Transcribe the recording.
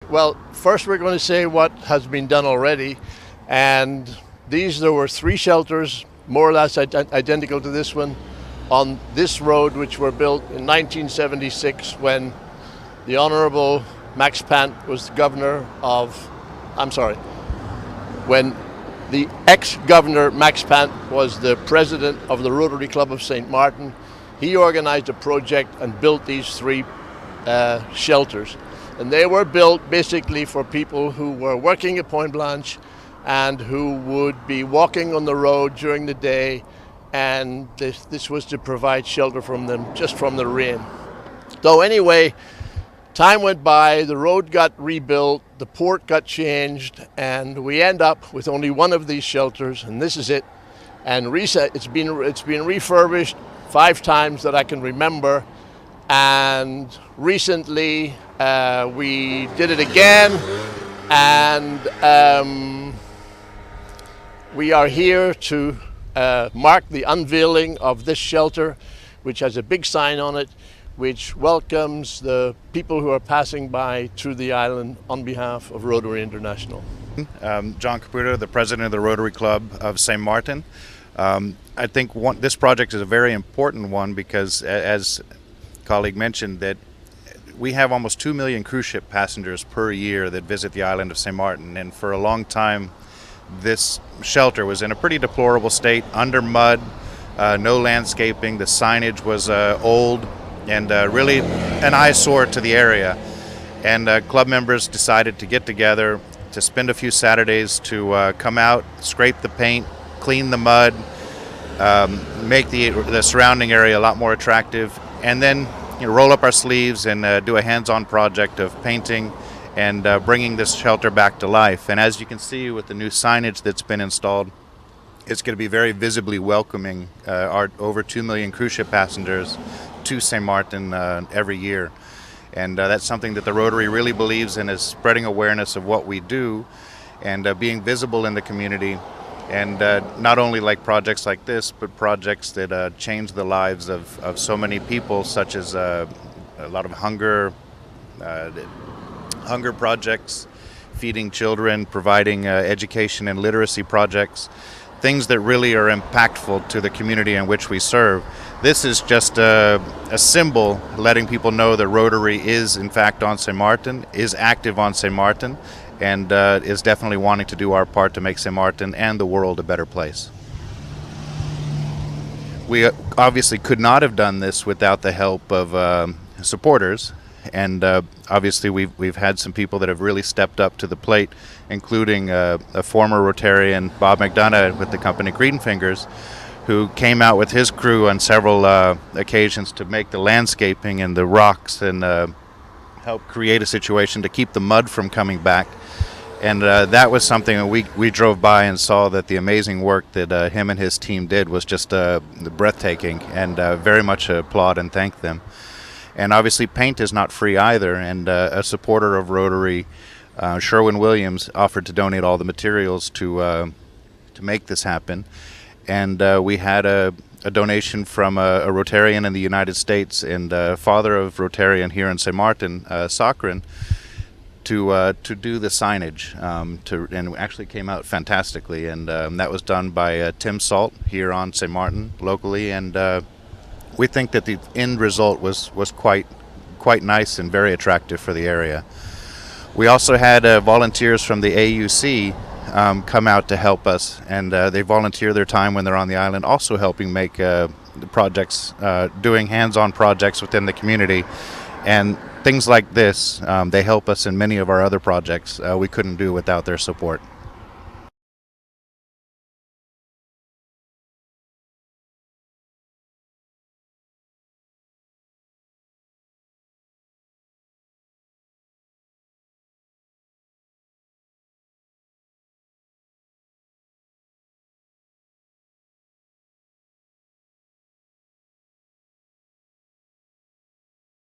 Well, first we're going to say what has been done already. And there were 3 shelters, more or less identical to this one, on this road, which were built in 1976 when the Honorable Max Pant was the governor of, when the ex-governor Max Pant was the president of the Rotary Club of St. Maarten. He organized a project and built these 3 shelters. And they were built basically for people who were working at Point Blanche and who would be walking on the road during the day, and this was to provide shelter from them, just from the rain. So anyway, time went by, the road got rebuilt, the port got changed, and we end up with only one of these shelters, and this is it. And it's been refurbished 5 times that I can remember, and recently we did it again, and we are here to mark the unveiling of this shelter, which has a big sign on it, which welcomes the people who are passing by through the island on behalf of Rotary International. John Caputo, the president of the Rotary Club of St. Maarten. I think this project is a very important one because, as colleague mentioned, that we have almost 2 million cruise ship passengers per year that visit the island of St. Maarten, and for a long time this shelter was in a pretty deplorable state, under mud, no landscaping, the signage was old and really an eyesore to the area. And club members decided to get together to spend a few Saturdays to come out, scrape the paint, clean the mud, make the surrounding area a lot more attractive, and then roll up our sleeves and do a hands-on project of painting and bringing this shelter back to life. And as you can see with the new signage that's been installed, it's going to be very visibly welcoming our over 2 million cruise ship passengers to St. Maarten every year. And that's something that the Rotary really believes in, is spreading awareness of what we do and being visible in the community. And not only like projects like this, but projects that change the lives of so many people, such as a lot of hunger projects, feeding children, providing education and literacy projects, things that really are impactful to the community in which we serve. This is just a symbol letting people know that Rotary is in fact on St. Maarten, is active on St. Maarten, and is definitely wanting to do our part to make St. Maarten and the world a better place. We obviously could not have done this without the help of supporters, and obviously we've had some people that have really stepped up to the plate, including a former Rotarian, Bob McDonough, with the company Green Fingers, who came out with his crew on several occasions to make the landscaping and the rocks and help create a situation to keep the mud from coming back. And that was something that we drove by and saw that the amazing work that him and his team did was just breathtaking, and very much applaud and thank them. And obviously paint is not free either, and a supporter of Rotary, Sherwin Williams, offered to donate all the materials to make this happen. And we had a donation from a Rotarian in the United States and father of Rotarian here in St. Maarten, Sakrin, to do the signage, and it actually came out fantastically. And that was done by Tim Salt here on St. Maarten locally, and we think that the end result was quite nice and very attractive for the area. We also had volunteers from the AUC come out to help us, and they volunteer their time when they're on the island, also helping make the projects, doing hands-on projects within the community. And things like this, they help us in many of our other projects we couldn't do without their support.